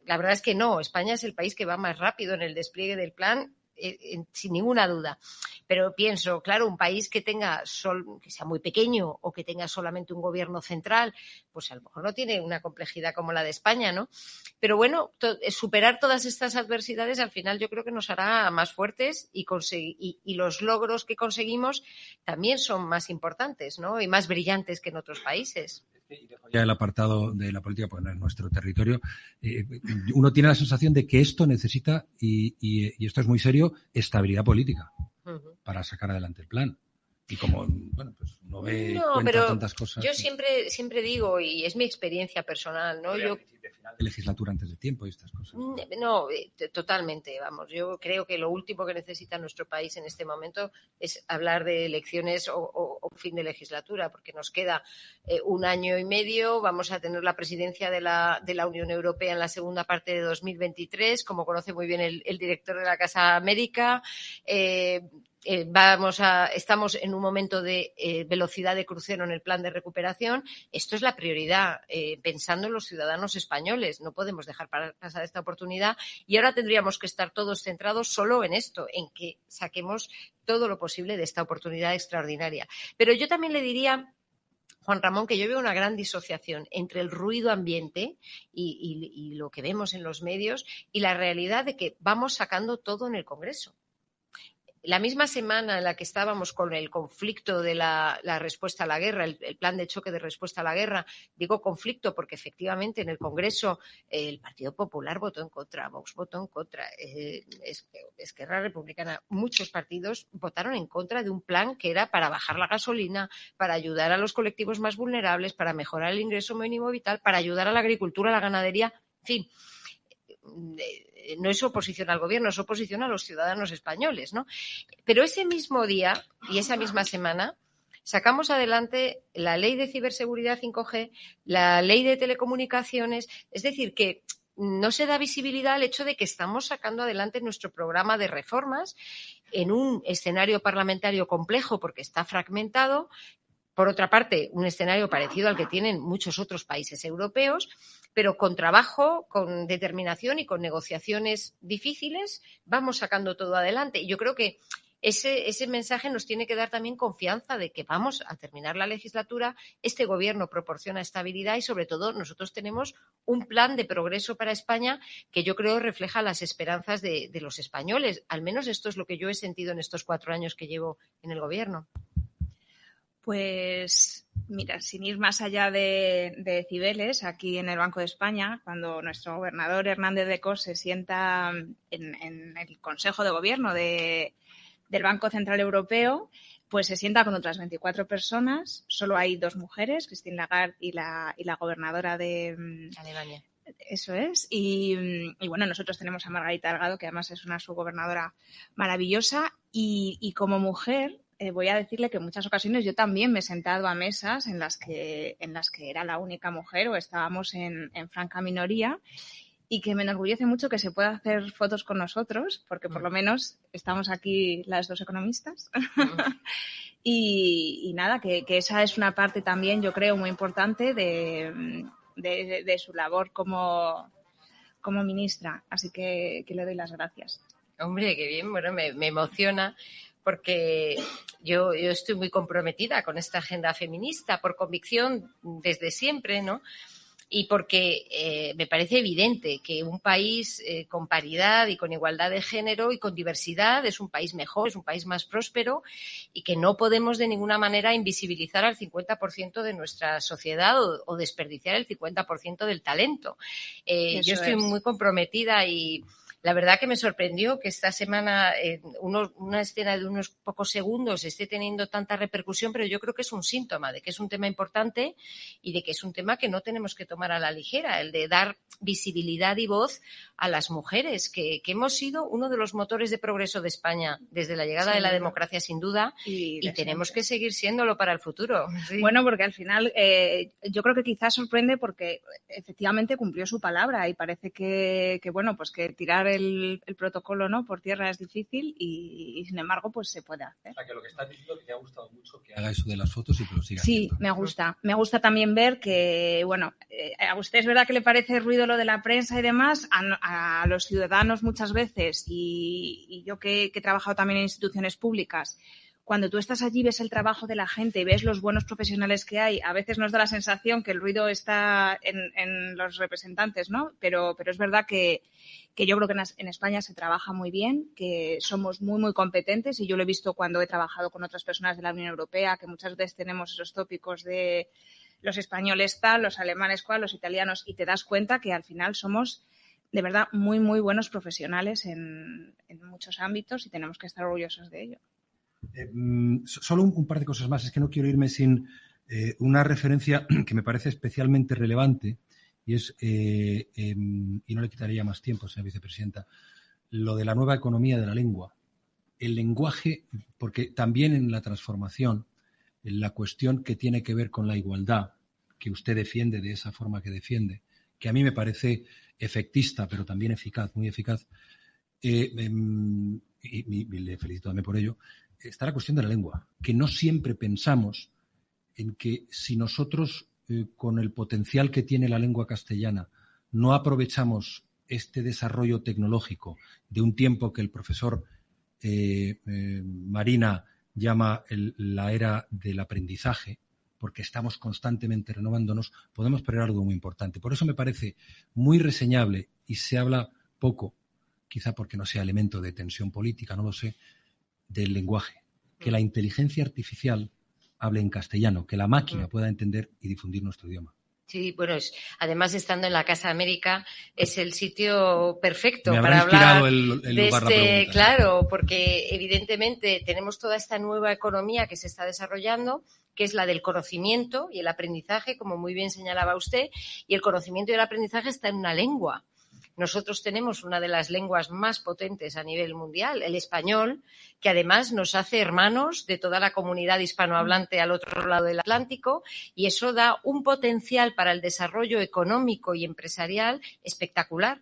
La verdad es que no, España es el país que va más rápido en el despliegue del plan, sin ninguna duda. Pero pienso, claro, un país que sea muy pequeño o que tenga solamente un gobierno central, pues a lo mejor no tiene una complejidad como la de España, ¿no? Pero bueno, superar todas estas adversidades al final yo creo que nos hará más fuertes, y los logros que conseguimos también son más importantes, ¿no? Y más brillantes que en otros países. Ya el apartado de la política, pues en nuestro territorio, uno tiene la sensación de que esto necesita, y esto es muy serio, estabilidad política para sacar adelante el plan. Y como, bueno, pues uno ve, cuenta tantas cosas. Yo siempre digo, y es mi experiencia personal, ¿no? De legislatura antes de tiempo y estas cosas. No, totalmente, vamos. Yo creo que lo último que necesita nuestro país en este momento es hablar de elecciones o fin de legislatura, porque nos queda 1 año y medio, vamos a tener la presidencia de la Unión Europea en la segunda parte de 2023, como conoce muy bien el director de la Casa América. Estamos en un momento de velocidad de crucero en el plan de recuperación. Esto es la prioridad, pensando en los ciudadanos españoles. No podemos dejar pasar esta oportunidad, y ahora tendríamos que estar todos centrados solo en esto, en que saquemos todo lo posible de esta oportunidad extraordinaria. Pero yo también le diría, Juan Ramón, que yo veo una gran disociación entre el ruido ambiente y lo que vemos en los medios y la realidad de que vamos sacando todo en el Congreso. La misma semana en la que estábamos con el conflicto de la respuesta a la guerra, el plan de choque de respuesta a la guerra, digo conflicto porque efectivamente en el Congreso el Partido Popular votó en contra, Vox votó en contra, Esquerra Republicana, muchos partidos votaron en contra de un plan que era para bajar la gasolina, para ayudar a los colectivos más vulnerables, para mejorar el ingreso mínimo vital, para ayudar a la agricultura, a la ganadería, en fin. No es oposición al gobierno, es oposición a los ciudadanos españoles, ¿no? Pero ese mismo día y esa misma semana sacamos adelante la ley de ciberseguridad 5G, la ley de telecomunicaciones, es decir, que no se da visibilidad al hecho de que estamos sacando adelante nuestro programa de reformas en un escenario parlamentario complejo porque está fragmentado. Por otra parte, un escenario parecido al que tienen muchos otros países europeos, pero con trabajo, con determinación y con negociaciones difíciles vamos sacando todo adelante. Y yo creo que ese mensaje nos tiene que dar también confianza de que vamos a terminar la legislatura, este gobierno proporciona estabilidad y, sobre todo, nosotros tenemos un plan de progreso para España que yo creo refleja las esperanzas de los españoles. Al menos esto es lo que yo he sentido en estos 4 años que llevo en el gobierno. Pues mira, sin ir más allá de Cibeles, aquí en el Banco de España, cuando nuestro gobernador Hernández de Cos se sienta en el Consejo de Gobierno del Banco Central Europeo, pues se sienta con otras 24 personas. Solo hay 2 mujeres, Christine Lagarde y la gobernadora de Alemania. Eso es. Y bueno, nosotros tenemos a Margarita Delgado, que además es una subgobernadora maravillosa. Y como mujer, voy a decirle que en muchas ocasiones yo también me he sentado a mesas en las que era la única mujer o estábamos en franca minoría, y que me enorgullece mucho que se pueda hacer fotos con nosotros, porque por lo menos estamos aquí las 2 economistas. Y nada, que esa es una parte también, yo creo, muy importante de su labor como ministra. Así que le doy las gracias. Hombre, qué bien. Bueno, me emociona porque yo estoy muy comprometida con esta agenda feminista por convicción desde siempre, ¿no? Y porque me parece evidente que un país con paridad y con igualdad de género y con diversidad es un país mejor, es un país más próspero, y que no podemos de ninguna manera invisibilizar al 50% de nuestra sociedad o desperdiciar el 50% del talento. Yo estoy muy comprometida y la verdad que me sorprendió que esta semana una escena de unos pocos segundos esté teniendo tanta repercusión, pero yo creo que es un síntoma de que es un tema importante y de que es un tema que no tenemos que tomar a la ligera, el de dar visibilidad y voz a las mujeres, que hemos sido uno de los motores de progreso de España desde la llegada de la democracia, sin duda, y tenemos que seguir siéndolo para el futuro. Sí. Bueno, porque al final yo creo que quizás sorprende porque efectivamente cumplió su palabra y parece que bueno, pues que tirar el protocolo, ¿no?, por tierra es difícil y sin embargo pues se puede hacer. O sea, que lo que estás diciendo es que te ha gustado mucho que haga eso de las fotos y que lo siga Sí, haciendo. me gusta también ver que, bueno, a usted es verdad que le parece ruido lo de la prensa y demás, a los ciudadanos muchas veces, y yo que he trabajado también en instituciones públicas, cuando tú estás allí, ves el trabajo de la gente y ves los buenos profesionales que hay, a veces nos da la sensación que el ruido está en los representantes, ¿no? Pero es verdad que yo creo que en España se trabaja muy bien, que somos muy, muy competentes, y yo lo he visto cuando he trabajado con otras personas de la Unión Europea, que muchas veces tenemos esos tópicos de los españoles tal, los alemanes cual, los italianos, y te das cuenta que al final somos de verdad muy, muy buenos profesionales en muchos ámbitos y tenemos que estar orgullosos de ello. Solo un par de cosas más. Es que no quiero irme sin una referencia que me parece especialmente relevante y es, y no le quitaría más tiempo, señora vicepresidenta, lo de la nueva economía de la lengua. El lenguaje, porque también en la transformación, en la cuestión que tiene que ver con la igualdad, que usted defiende de esa forma que defiende, que a mí me parece efectista, pero también eficaz, muy eficaz, y le felicito también por ello, está la cuestión de la lengua, que no siempre pensamos en que si nosotros, con el potencial que tiene la lengua castellana, no aprovechamos este desarrollo tecnológico de un tiempo que el profesor Marina llama la era del aprendizaje, porque estamos constantemente renovándonos, podemos perder algo muy importante. Por eso me parece muy reseñable, y se habla poco, quizá porque no sea elemento de tensión política, no lo sé, del lenguaje, que la inteligencia artificial hable en castellano, que la máquina pueda entender y difundir nuestro idioma. Sí, bueno, además estando en la Casa América es el sitio perfecto para hablar el de lugar, este, claro, porque evidentemente tenemos toda esta nueva economía que se está desarrollando, que es la del conocimiento y el aprendizaje, como muy bien señalaba usted, y el conocimiento y el aprendizaje está en una lengua. nosotros tenemos una de las lenguas más potentes a nivel mundial, el español, que además nos hace hermanos de toda la comunidad hispanohablante al otro lado del Atlántico, y eso da un potencial para el desarrollo económico y empresarial espectacular.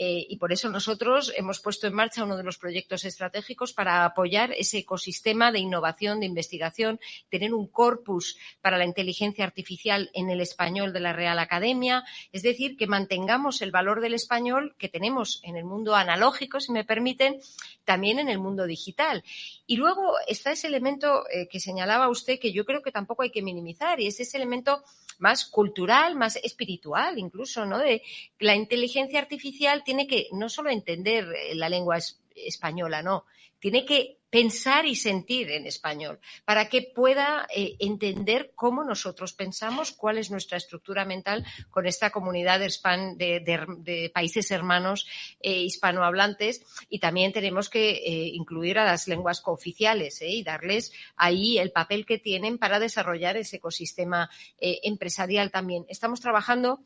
Y por eso nosotros hemos puesto en marcha uno de los proyectos estratégicos para apoyar ese ecosistema de innovación, de investigación, tener un corpus para la inteligencia artificial en el español de la Real Academia, es decir, que mantengamos el valor del español que tenemos en el mundo analógico, si me permiten, también en el mundo digital. Y luego está ese elemento que señalaba usted, que yo creo que tampoco hay que minimizar, y es ese elemento más cultural, más espiritual incluso, ¿no? De la inteligencia artificial tiene que no solo entender la lengua española, no, tiene que pensar y sentir en español para que pueda entender cómo nosotros pensamos, cuál es nuestra estructura mental con esta comunidad de países hermanos hispanohablantes, y también tenemos que incluir a las lenguas cooficiales y darles ahí el papel que tienen para desarrollar ese ecosistema empresarial también. Estamos trabajando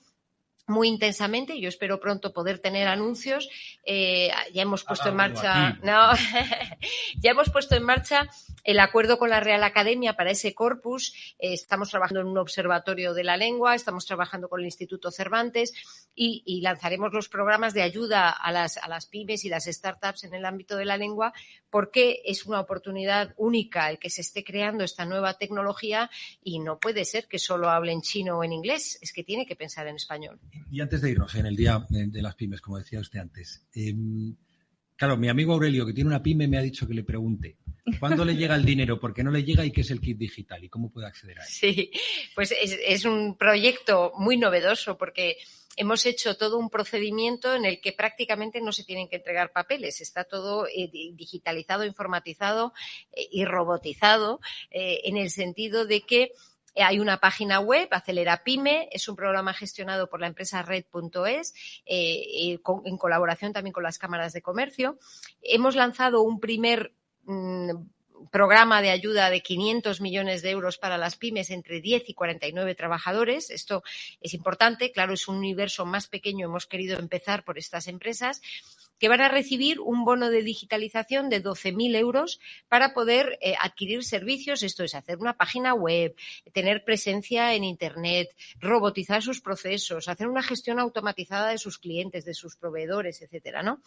muy intensamente, yo espero pronto poder tener anuncios. Ya hemos puesto en marcha, ya hemos puesto en marcha el acuerdo con la Real Academia para ese corpus. Estamos trabajando en un observatorio de la lengua, estamos trabajando con el Instituto Cervantes y lanzaremos los programas de ayuda a las pymes y las startups en el ámbito de la lengua, porque es una oportunidad única el que se esté creando esta nueva tecnología, y no puede ser que solo hablen chino o en inglés, es que tiene que pensar en español. Y antes de irnos, en el Día de las Pymes, como decía usted antes, claro, mi amigo Aurelio, que tiene una pyme, me ha dicho que le pregunte ¿cuándo le llega el dinero? ¿Por qué no le llega? ¿Y qué es el kit digital? ¿Y cómo puede acceder a él? Sí, pues es un proyecto muy novedoso, porque hemos hecho todo un procedimiento en el que prácticamente no se tienen que entregar papeles. Está todo digitalizado, informatizado y robotizado, en el sentido de que hay una página web, Acelera Pyme, es un programa gestionado por la empresa Red.es, en colaboración también con las cámaras de comercio. Hemos lanzado un primer programa de ayuda de 500 millones de euros para las pymes entre 10 y 49 trabajadores. Esto es importante, claro, es un universo más pequeño, hemos querido empezar por estas empresas, que van a recibir un bono de digitalización de 12.000 euros para poder adquirir servicios. Esto es hacer una página web, tener presencia en Internet, robotizar sus procesos, hacer una gestión automatizada de sus clientes, de sus proveedores, etcétera, ¿no?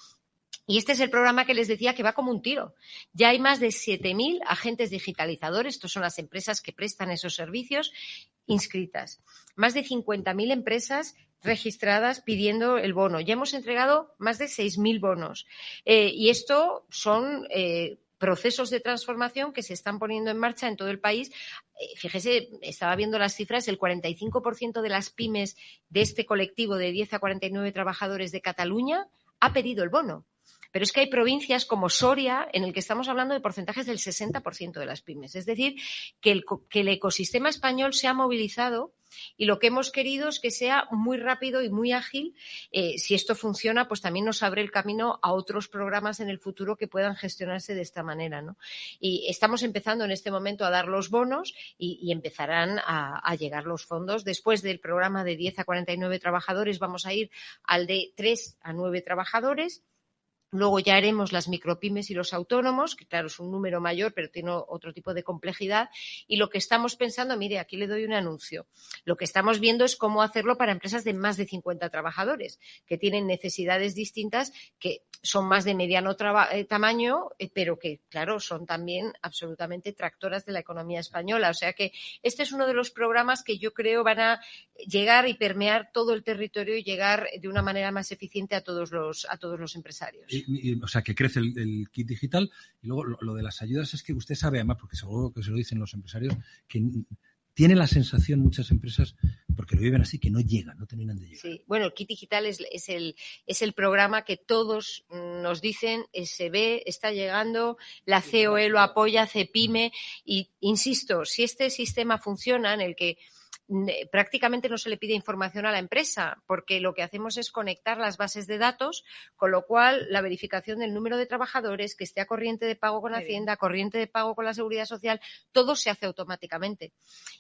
Y este es el programa que les decía que va como un tiro. Ya hay más de 7.000 agentes digitalizadores, estos son las empresas que prestan esos servicios, inscritas. Más de 50.000 empresas registradas pidiendo el bono. Ya hemos entregado más de 6.000 bonos. Y esto son procesos de transformación que se están poniendo en marcha en todo el país. Fíjese, estaba viendo las cifras, el 45% de las pymes de este colectivo de 10 a 49 trabajadores de Cataluña ha pedido el bono. Pero es que hay provincias como Soria en el que estamos hablando de porcentajes del 60% de las pymes. Es decir, que el ecosistema español se ha movilizado, y lo que hemos querido es que sea muy rápido y muy ágil. Si esto funciona, pues también nos abre el camino a otros programas en el futuro que puedan gestionarse de esta manera, ¿no? Y estamos empezando en este momento a dar los bonos y empezarán a llegar los fondos. Después del programa de 10 a 49 trabajadores vamos a ir al de 3 a 9 trabajadores. Luego ya haremos las micropymes y los autónomos, que claro es un número mayor, pero tiene otro tipo de complejidad. Y lo que estamos pensando, mire, aquí le doy un anuncio. Lo que estamos viendo es cómo hacerlo para empresas de más de 50 trabajadores, que tienen necesidades distintas, que son más de mediano tamaño, pero que, claro, son también absolutamente tractoras de la economía española. O sea que este es uno de los programas que yo creo van a llegar y permear todo el territorio y llegar de una manera más eficiente a todos los empresarios. O sea, que crece el kit digital. Y luego lo de las ayudas es que usted sabe, además, porque seguro que se lo dicen los empresarios, que tienen la sensación muchas empresas, porque lo viven así, que no llegan, no terminan de llegar. Sí, bueno, el kit digital es el programa que todos nos dicen, se ve, está llegando, la COE lo apoya, CEPYME, y insisto, si este sistema funciona en el que prácticamente no se le pide información a la empresa, porque lo que hacemos es conectar las bases de datos, con lo cual la verificación del número de trabajadores, que esté a corriente de pago con Hacienda, corriente de pago con la Seguridad Social, todo se hace automáticamente.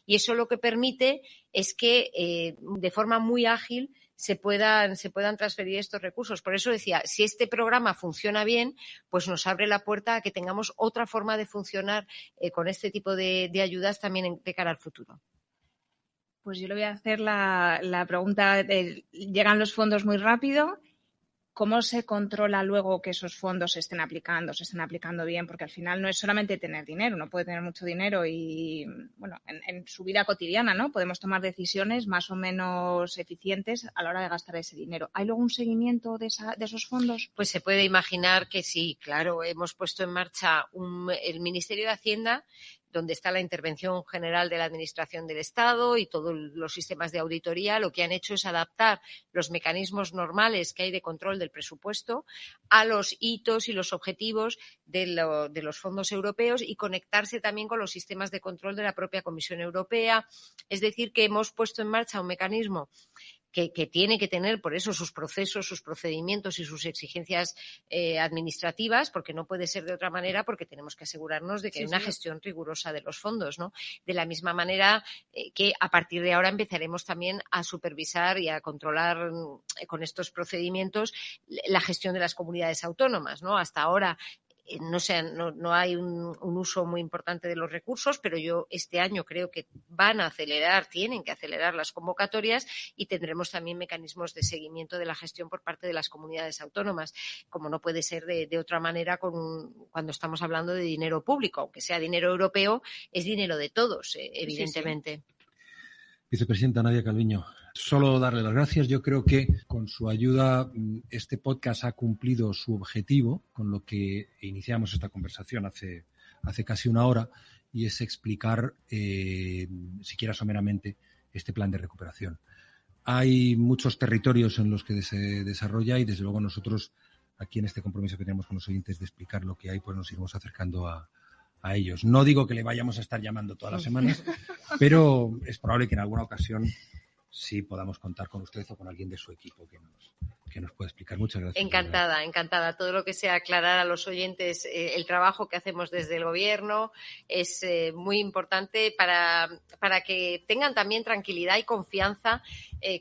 Y eso lo que permite es que de forma muy ágil se puedan transferir estos recursos. Por eso decía, si este programa funciona bien, pues nos abre la puerta a que tengamos otra forma de funcionar con este tipo de ayudas también de cara al futuro. Pues yo le voy a hacer la pregunta, llegan los fondos muy rápido. ¿Cómo se controla luego que esos fondos se estén aplicando bien? Porque al final no es solamente tener dinero, uno puede tener mucho dinero y, bueno, en su vida cotidiana, ¿no? Podemos tomar decisiones más o menos eficientes a la hora de gastar ese dinero. ¿Hay luego un seguimiento de esos fondos? Pues se puede imaginar que sí, claro. Hemos puesto en marcha el Ministerio de Hacienda, donde está la intervención general de la Administración del Estado y todos los sistemas de auditoría. Lo que han hecho es adaptar los mecanismos normales que hay de control del presupuesto a los hitos y los objetivos de los fondos europeos y conectarse también con los sistemas de control de la propia Comisión Europea. Es decir, que hemos puesto en marcha un mecanismo que tiene que tener, por eso, sus procesos, sus procedimientos y sus exigencias administrativas, porque no puede ser de otra manera, porque tenemos que asegurarnos de que hay una gestión rigurosa de los fondos, ¿no? De la misma manera que a partir de ahora empezaremos también a supervisar y a controlar con estos procedimientos la gestión de las comunidades autónomas, ¿no? Hasta ahora no hay un uso muy importante de los recursos, pero yo este año creo que tienen que acelerar las convocatorias y tendremos también mecanismos de seguimiento de la gestión por parte de las comunidades autónomas, como no puede ser de otra manera cuando estamos hablando de dinero público, aunque sea dinero europeo, es dinero de todos, evidentemente. Sí. Vicepresidenta Nadia Calviño, solo darle las gracias. Yo creo que con su ayuda este podcast ha cumplido su objetivo, con lo que iniciamos esta conversación hace casi una hora, y es explicar, siquiera someramente, este plan de recuperación. Hay muchos territorios en los que se desarrolla y, desde luego, nosotros, aquí en este compromiso que tenemos con los oyentes de explicar lo que hay, pues nos iremos acercando a ellos. No digo que le vayamos a estar llamando todas las semanas, pero es probable que en alguna ocasión sí podamos contar con usted o con alguien de su equipo que nos pueda explicar. Muchas gracias. Encantada. Todo lo que sea aclarar a los oyentes el trabajo que hacemos desde el Gobierno es muy importante para que tengan también tranquilidad y confianza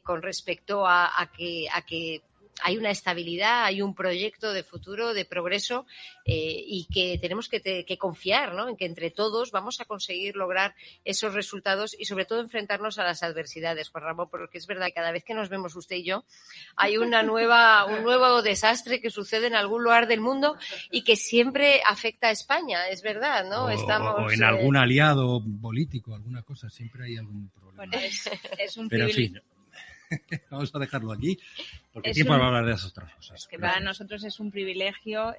con respecto a que hay una estabilidad, hay un proyecto de futuro, de progreso, y que tenemos que confiar, ¿no?, en que entre todos vamos a conseguir lograr esos resultados y, sobre todo, enfrentarnos a las adversidades, Juan Ramón, porque es verdad que cada vez que nos vemos usted y yo hay un nuevo desastre que sucede en algún lugar del mundo y que siempre afecta a España, es verdad, ¿no? O en algún aliado político, alguna cosa, siempre hay algún problema. Bueno, es un Pero, en fin, vamos a dejarlo aquí, porque tiempo para hablar de esas otras cosas. Es que para nosotros es un privilegio,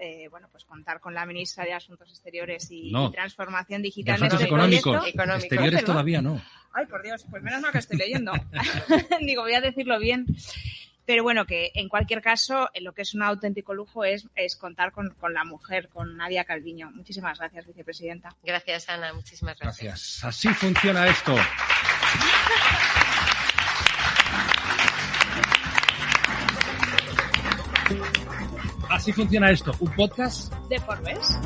pues contar con la ministra de Asuntos Exteriores y Transformación Digital. De Asuntos Económicos. Exteriores todavía no. Ay, por Dios, pues menos mal que estoy leyendo. Digo, voy a decirlo bien. Pero bueno, que en cualquier caso, lo que es un auténtico lujo es contar con la mujer, con Nadia Calviño. Muchísimas gracias, vicepresidenta. Gracias, Ana. Muchísimas gracias. Así funciona esto. Así funciona esto. Un podcast de Forbes.